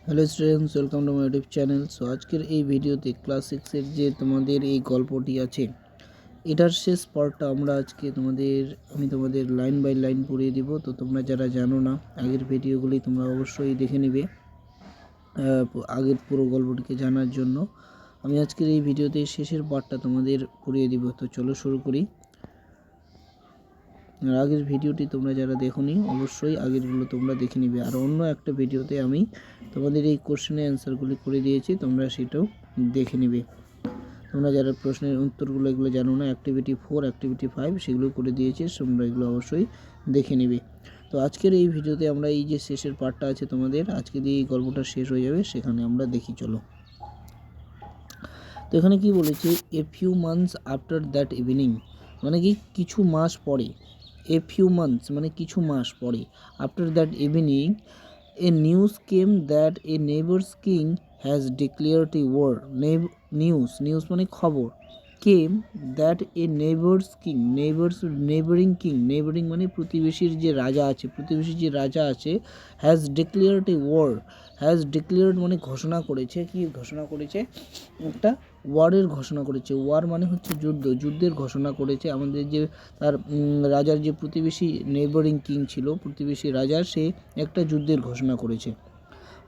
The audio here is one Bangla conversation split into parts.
Hello students, welcome to my YouTube channel. So আজকের এই ভিডিওতে ক্লাস সিক্সের যে তোমাদের এই গল্পটি আছে, এটার শেষ পার্টটা আমি তোমাদের লাইন বাই লাইন পড়িয়ে দিব। তো তোমরা যারা জানো না আগের ভিডিওগুলি তোমরা অবশ্যই দেখে নিবে আগের পুরো গল্পটিকে জানার জন্য। আমি আজকের এই ভিডিওতে শেষের পার্টটা তোমাদের পড়িয়ে দিব। তো চলো শুরু করি। আর আগের ভিডিওটি তোমরা যারা দেখোনি অবশ্যই আগেরগুলো তোমরা দেখে নিবে। আর অন্য একটা ভিডিওতে আমি তোমাদের এই কোশ্চেনের অ্যান্সারগুলি করে দিয়েছি, তোমরা সেটাও দেখে নিবে। তোমরা যারা প্রশ্নের উত্তরগুলো এগুলো জানো না, অ্যাক্টিভিটি 4 অ্যাক্টিভিটি 5 সেগুলো করে দিয়েছি, তোমরা এগুলো অবশ্যই দেখে নিবে। তো আজকের এই ভিডিওতে আমরা এই যে শেষের পার্টটা আছে তোমাদের, আজকে দিয়ে এই গল্পটা শেষ হয়ে যাবে, সেখানে আমরা দেখি চলো। তো এখানে কি বলেছে, a few months after that evening, মানে কি কিছু মাস পরে। এ ফিউ মান্থস মানে কিছু মাস পরে। After that evening a news came that a neighbour's king has declared a war. News মানে খবর। কেম দ্যাট এ নেইবারিং মানে প্রতিবেশীর যে রাজা আছে has declared a war. Has declared মানে ঘোষণা করেছে। কি ঘোষণা করেছে? একটা ওয়ারের ঘোষণা করেছে। ওয়ার মানে হচ্ছে যুদ্ধের ঘোষণা করেছে। আমাদের যে তার রাজার যে প্রতিবেশী নেইবারিং কিং ছিল, প্রতিবেশী রাজা, সে একটা যুদ্ধের ঘোষণা করেছে।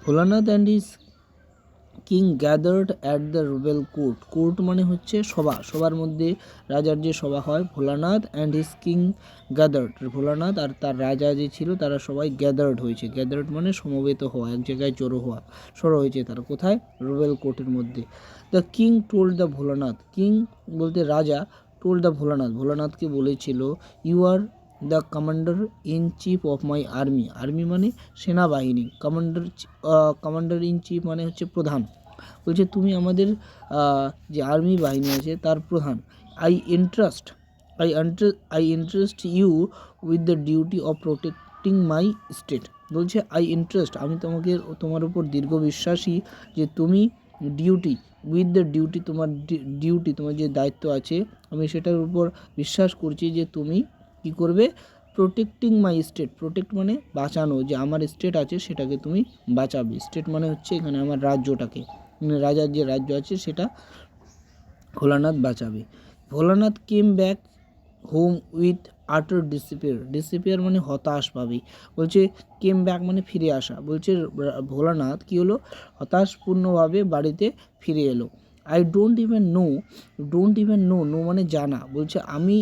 Bholanath and his king gathered at the রোবেল কোর্ট মানে হচ্ছে সবার মধ্যে রাজার যে সভা হয়। Bholanath and his king gathered, Bholanath আর তার রাজা যে ছিল তারা সবাই গ্যাদার্ড হয়েছে। গ্যাদার্ড মানে সমবেত হওয়া, এক জায়গায় সরো হয়েছে তারা। কোথায়? রোবেল কোর্টের মধ্যে। The king told the Bholanath, king বলতে রাজা, টোল্ড দ্য ভোলানাথকে বলেছিল, you are the commander in chief of my army মানে সেনাবাহিনী। কমান্ডার ইন চিফ মানে হচ্ছে প্রধান। বলছে তুমি আমাদের যে আর্মি বাহিনী আছে তার প্রধান। I interest you with the duty of protecting my state. বলছে আমি তোমার উপর দীর্ঘ বিশ্বাসী যে তুমি তোমার যে দায়িত্ব আছে, আমি সেটার উপর বিশ্বাস করছি যে তুমি কি করবে? Protecting my state. প্রোটেক্ট মানে বাঁচানো, যে আমার স্টেট আছে সেটাকে তুমি বাঁচাবে। স্টেট মানে হচ্ছে এখানে আমার রাজ্যটাকে, মানে রাজার যে রাজ্য আছে সেটা ভোলানাথ বাঁচাবে। Bholanath came back home with আটার ডিসিপিয়ার মানে হতাশ পাবে। বলছে কেম ব্যাক মানে ফিরে আসা। বলছে ভোলানাথ কি হলো? হতাশপূর্ণভাবে বাড়িতে ফিরে এলো। আই ডোন্ট ইভেন নো মানে জানা। বলছে আমি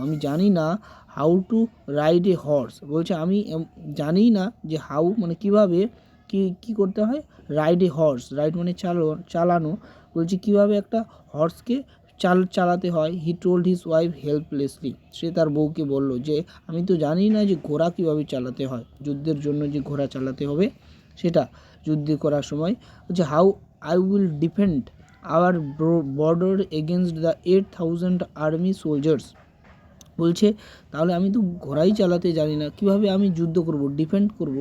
আমি জানি না how to ride A horse. বলছে আমি জানি না যে হাউ মানে কীভাবে কি করতে হয়। রাইড মানে চালানো। বলছে কীভাবে একটা হর্সকে চালাতে হয়। হি টোল্ড হিজ ওয়াইফ হেল্পলেসলি, সে তার বউকে বলল যে আমি তো জানি না যে ঘোড়া কীভাবে চালাতে হয়। যুদ্ধের জন্য যে ঘোড়া চালাতে হবে সেটা যুদ্ধ করার সময়। বলছে how I will defend our border against the 8,000 army soldiers. বলছে তাহলে আমি তো ঘোড়াই চালাতে জানি না, কিভাবে আমি যুদ্ধ করব, ডিফেন্ড করব,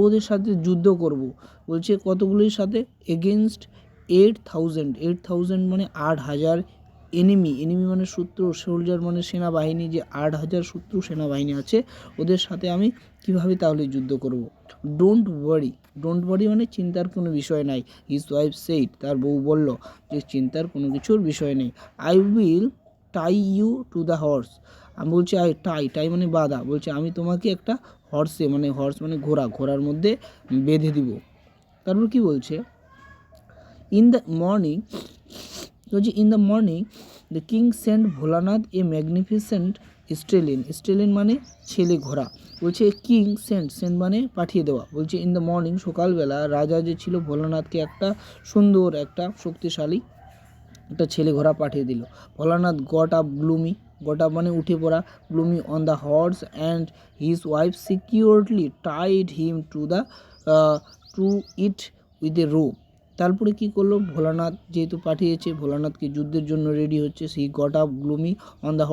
ওদের সাথে যুদ্ধ করব। বলছে কতগুলির সাথে? এগেনস্ট 8,000 মানে 8,000 এনিমি মানে শত্রু, সোলজার মানে সেনাবাহিনী, যে 8,000 শত্রু সেনাবাহিনী আছে ওদের সাথে আমি কিভাবে তাহলে যুদ্ধ করব। ডোন্ট ওয়ারি মানে চিন্তার কোনো বিষয় নাই। হিজ ওয়াইফ সেইড, তার বউ বলল যে চিন্তার কোনো কিছুর বিষয় নেই। I will tie you to the horse. আমি বলছি টাই মানে বাঁধা। বলছে আমি তোমাকে একটা হর্স মানে ঘোড়ার মধ্যে বেঁধে দিব। তারপর কি বলছে? In the morning the king sent Bholanath a magnificent stallion মানে ছেলে ঘোড়া। বলছে কিং সেন্ট মানে পাঠিয়ে দেওয়া। বলছে ইন দ্য মর্নিং সকালবেলা রাজা যে ছিল ভোলানাথকে একটা সুন্দর, একটা শক্তিশালী একটা ছেলে ঘোড়া পাঠিয়ে দিল। ভোলানাথ গট আপ মানে উঠে পড়া, gloomy on the horse and his wife securely tied him to it with a rope. তারপরে কি করলো? ভোলানাথ যেহেতু পাঠিয়েছে, ভোলানাথকে যুদ্ধের জন্য রেডি হচ্ছে, সেই got up gloomy on the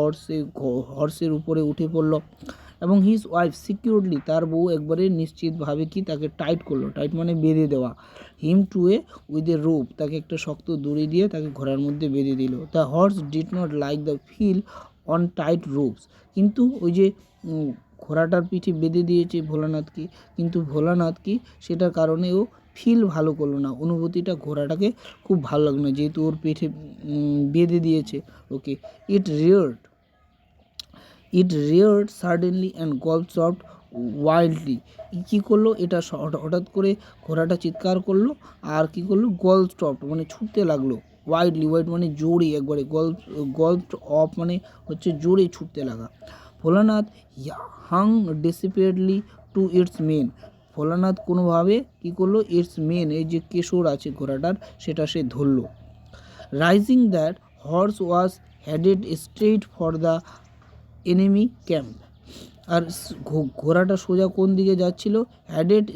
হর্সের উপরে উঠে পড়লো। এবং হিজ ওয়াইফ সিকিউরলি, তার বউ একবারে নিশ্চিতভাবে কি তাকে টাইট করলো। টাইট মানে বেঁধে দেওয়া। Him to A with a rope, তাকে একটা শক্ত দড়ি দিয়ে তাকে ঘোড়ার মধ্যে বেঁধে দিল। The horse did not like the feel on tight ropes. কিন্তু ওই যে ঘোড়াটার পিঠে বেঁধে দিয়েছে ভোলানাথকে, কিন্তু ভোলানাথ কি সেটার কারণে ও ফিল ভালো করলো না, অনুভূতিটা ঘোড়াটাকে খুব ভালো লাগলো না, যেহেতু ওর পিঠে বেঁধে দিয়েছে ওকে। ইট রিয়ার্ড সাডেনলি অ্যান্ড গলপড ওয়াইল্ডলি। কী করলো এটা, হঠাৎ করে ঘোড়াটা চিৎকার করলো আর কি করলো, গলস্টপড মানে ছুটতে লাগলো, ওয়াইড মানে জোরে একবারে, গল্প অফ মানে হচ্ছে জোরে ছুটতে লাগা। Bholanath hung desperately to its mane. Bholanath কোনোভাবে কী করলো, ইটস মেন এই যে কেশর আছে ঘোড়াটার সেটা সে ধরলো। Rising that horse was headed straight for the enemy camp. আর ঘোড়াটা সোজা কোন দিকে যাচ্ছিল, হেডেড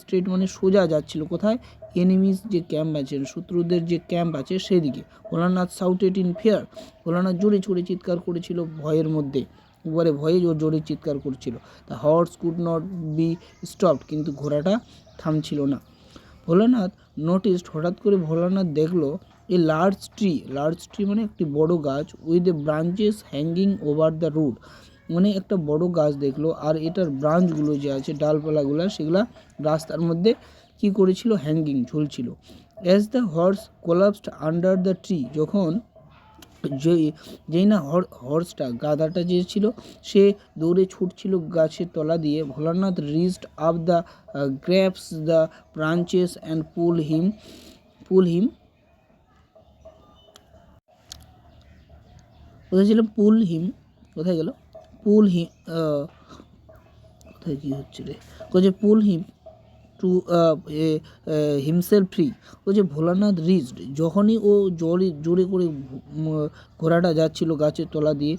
স্ট্রেট মানে সোজা যাচ্ছিল কোথায়, এনিমিস যে ক্যাম্প আছে, শত্রুদের যে ক্যাম্প আছে সেদিকে। Bholanath shouted in fear. Bholanath জোরে জোরে চিৎকার করেছিল ভয়ের মধ্যে, একবারে ভয়ে জোরে চিৎকার করছিল। The horse could not be stopped, কিন্তু ঘোড়াটা থামছিল না। ভোলানাথ নোটিসড, হঠাৎ করে ভোলানাথ দেখলো এ লার্জ ট্রি মানে একটি বড় গাছ, with the branches hanging over the road, মানে একটা বড় গাছ দেখলো আর এটার ব্রাঞ্চগুলো যে আছে ডালপালাগুলো সেগুলা রাস্তার মধ্যে কি করেছিল, হ্যাঙ্গিং ঝুলছিল। As the horse collapsed under the tree, যখন যেই না হর্সটা গাধাটা যে ছিল সে দৌড়ে ছুটছিল গাছের তলা দিয়ে, Bholanath reached up the grasped the branches and pull him কোথায় ছিল, কোথায় গেল, কোথায় কী হচ্ছে রে, কোথায় pull him to himself free. ও যে ভোলানাথ রিচড, যখনই ও জোরে করে ঘোড়াটা যাচ্ছিল গাছের তলা দিয়ে,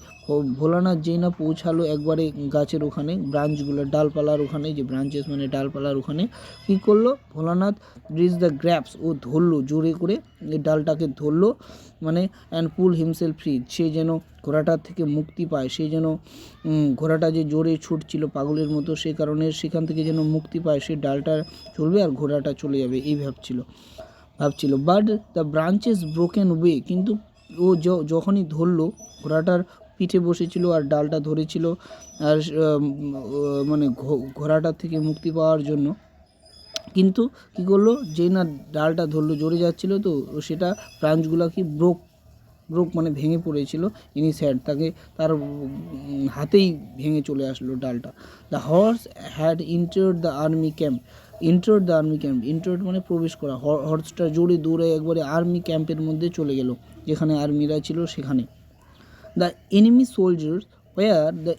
ভোলানাথ যেই না পৌঁছালো একবারে গাছের ওখানে, ব্রাঞ্চগুলো ডালপালার ওখানে, যে ব্রাঞ্চেস মানে ডালপালার ওখানে, কী করলো ভোলানাথ, রিচ দ্য গ্র্যাপস, ও ধরলো জোরে করে এই ডালটাকে ধরলো, মানে অ্যান্ড পুল হিমসেলফ ফ্রি, সে যেন ঘোড়াটার থেকে মুক্তি পায়, সে যেন ঘোড়াটা যে জোরে ছুটছিল পাগলের মতো, সে কারণে সেখান থেকে যেন মুক্তি পায়, সে ডালটা চলবে আর ঘোড়াটা চলে যাবে এই ভাবছিল। But the branches broken way, কিন্তু ও যখনই ধরলো ঘোড়াটার পিঠে বসেছিল আর ডালটা ধরেছিল আর মানে ঘোড়াটার থেকে মুক্তি পাওয়ার জন্য, কিন্তু কী করলো, যেই না ডালটা ধরলো জোরে যাচ্ছিল তো সেটা ব্রাঞ্চগুলো কি ব্রোক মানে ভেঙে পড়েছিল, ইনি স্যাড, তাকে তার হাতেই ভেঙে চলে আসলো ডালটা। The horse had entered the army camp মানে প্রবেশ করা, হর্সটা জোরে দৌড়ে একবারে আর্মি ক্যাম্পের মধ্যে চলে গেল, যেখানে আর্মিরা ছিল সেখানে। দ্য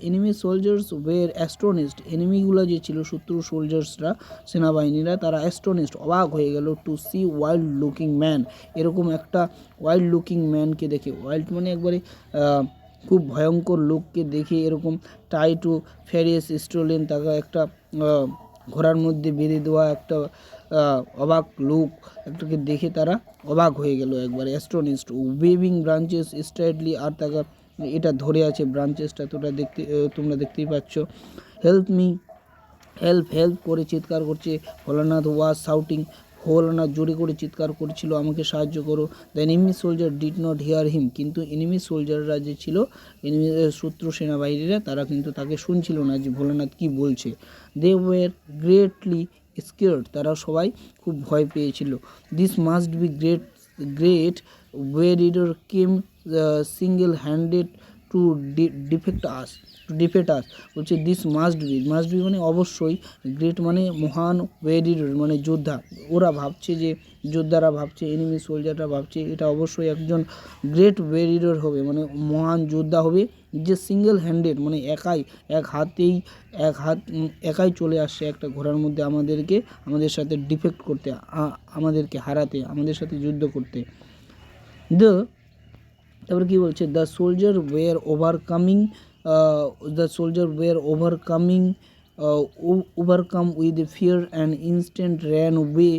এনিমি সোলজার্স ওয়ের অ্যাস্টোনিশড, এনিমিগুলো যে ছিল শত্রু সোলজার্সরা, সেনাবাহিনীরা, তারা অ্যাস্টোনিশড অবাক হয়ে গেল, to see wild looking man, এরকম একটা ওয়াইল্ড লুকিং ম্যানকে দেখে, ওয়াইল্ড মানে একবারে খুব ভয়ঙ্কর লোককে দেখে, এরকম টাই টু ফ্যারিয়াস স্টোলেন, তাকে একটা ঘোড়ার মধ্যে বেঁধে দেওয়া একটা অবাক লোক একটাকে দেখে তারা অবাক হয়ে গেল একবারে, অ্যাস্টোনিশড। ওয়েভিং ব্রাঞ্চেস স্ট্রেটলি, আর তাকে এটা ধরে আছে ব্রাঞ্চেসটা, তোমরা দেখতেই পাচ্ছ। হেল্প করে চিৎকার করছে ভোলানাথ, ওয়াজ শাউটিং, ভোলানাথ জোরে করে চিৎকার করছিল, আমাকে সাহায্য করো। The enemy soldier did not hear him, কিন্তু এনিমি সোলজাররা যে ছিল, এনিমি শত্রু সেনাবাহিনীরা, তারা কিন্তু তাকে শুনছিল না যে ভোলানাথ কি বলছে। দে ওয়ার গ্রেটলি স্কেয়ার্ড, তারা সবাই খুব ভয় পেয়েছিল। দিস মাস্ট বি গ্রেট ওয়েরিডর came single handed to defeat us বলছে, দিস মাস্ট বি মানে অবশ্যই, গ্রেট মানে মহান, ওয়েরিডর মানে যোদ্ধা, ওরা ভাবছে যে যোদ্ধারা ভাবছে, এনিমি সোলজাররা ভাবছে এটা অবশ্যই একজন গ্রেট ওয়েরিডর হবে, মানে মহান যোদ্ধা হবে, যে সিঙ্গেল হ্যান্ডেড মানে একাই চলে আসছে একটা ঘোড়ার মধ্যে আমাদের সাথে ডিফেক্ট করতে, আমাদেরকে হারাতে, আমাদের সাথে যুদ্ধ করতে। তারপরে কী বলছে, the soldier were overcome with a fear and instant ran way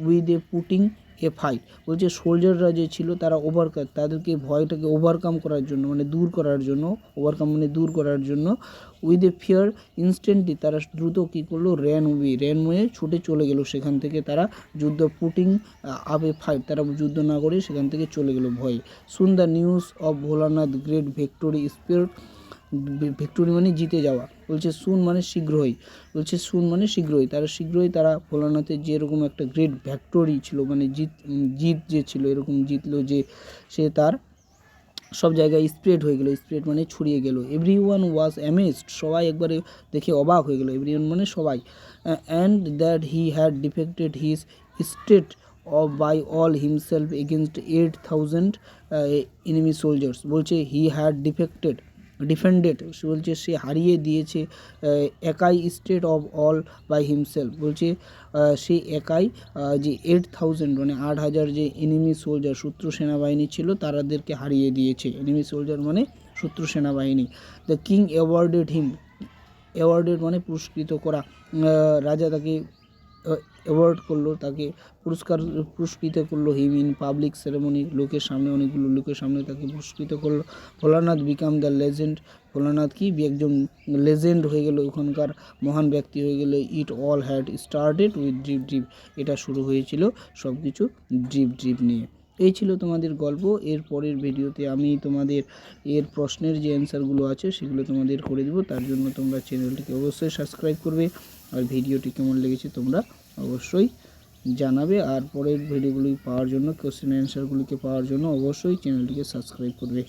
with a putting a fight. বলছে সোলজাররা যে ছিল তারা তাদেরকে ভয়টাকে ওভারকাম করার জন্য, মানে দূর করার জন্য উইথ এ ফিয়ার ইনস্ট্যান্টলি তারা দ্রুত কী করলো, র্যান ওয়ে ছুটে চলে গেল সেখান থেকে, তারা পুটিং আপ এ ফাইট, তারা যুদ্ধ না করে সেখান থেকে চলে গেল ভয়ে। সুন the news of Bholanath great victory spirit victory মানে জিতে যাওয়া, বলছে সুন মানে শীঘ্রই, বলছে সুন মানে শীঘ্রই, তারা শীঘ্রই তারা ভোলানাথের যে এরকম একটা গ্রেট ভিক্টোরি ছিল, মানে জিত যে ছিল এরকম জিতলো যে সে তার সব জায়গায় স্প্রেড হয়ে গেল, স্প্রেড মানে ছড়িয়ে গেল। এভরি ওয়ান ওয়াজ অ্যামেজড, সবাই একবারে দেখে অবাক হয়ে গেল, এভরি ওয়ান মানে সবাই। And that he had defected his state of by all himself against 8,000 enemy soldiers, বলছে হি হ্যাড ডিফেন্ডেড, বলছে সে হারিয়ে দিয়েছে একাই state of all by himself, বলছে সে একাই যে 8,000 মানে 8,000 যে এনিমি সোলজার শত্রু সেনাবাহিনী ছিল তাদেরকে হারিয়ে দিয়েছে। এনিমি সোলজার মানে শত্রু সেনাবাহিনী। The king awarded him, awarded মানে পুরস্কৃত করা, রাজা তাকে অ্যাওয়ার্ড করলো, তাকে পুরস্কৃত করলো হিম ইন পাবলিক সেরেমনি, লোকের সামনে, অনেকগুলো লোকের সামনে তাকে পুরস্কৃত করলো। Bholanath become the legend, Bholanath কি একজন লেজেন্ড হয়ে গেল, ওখানকার মহান ব্যক্তি হয়ে গেল। It all had started with drip drip, এটা শুরু হয়েছিল সব কিছু ড্রিপ ড্রিপ নিয়ে। এই ছিল তোমাদের গল্প। এর পরের ভিডিওতে আমি তোমাদের এর প্রশ্নের যে অ্যান্সারগুলো আছে সেগুলো তোমাদের করে দেবো, তার জন্য তোমরা চ্যানেলটিকে অবশ্যই সাবস্ক্রাইব করবে, আর ভিডিওটি কেমন লেগেছে তোমরা অবশ্যই জানাবে। আর পরের ভিডিওগুলি পাওয়ার জন্য, কোশ্চেন অ্যান্সারগুলিকে পাওয়ার জন্য অবশ্যই চ্যানেলটিকে সাবস্ক্রাইব করবে।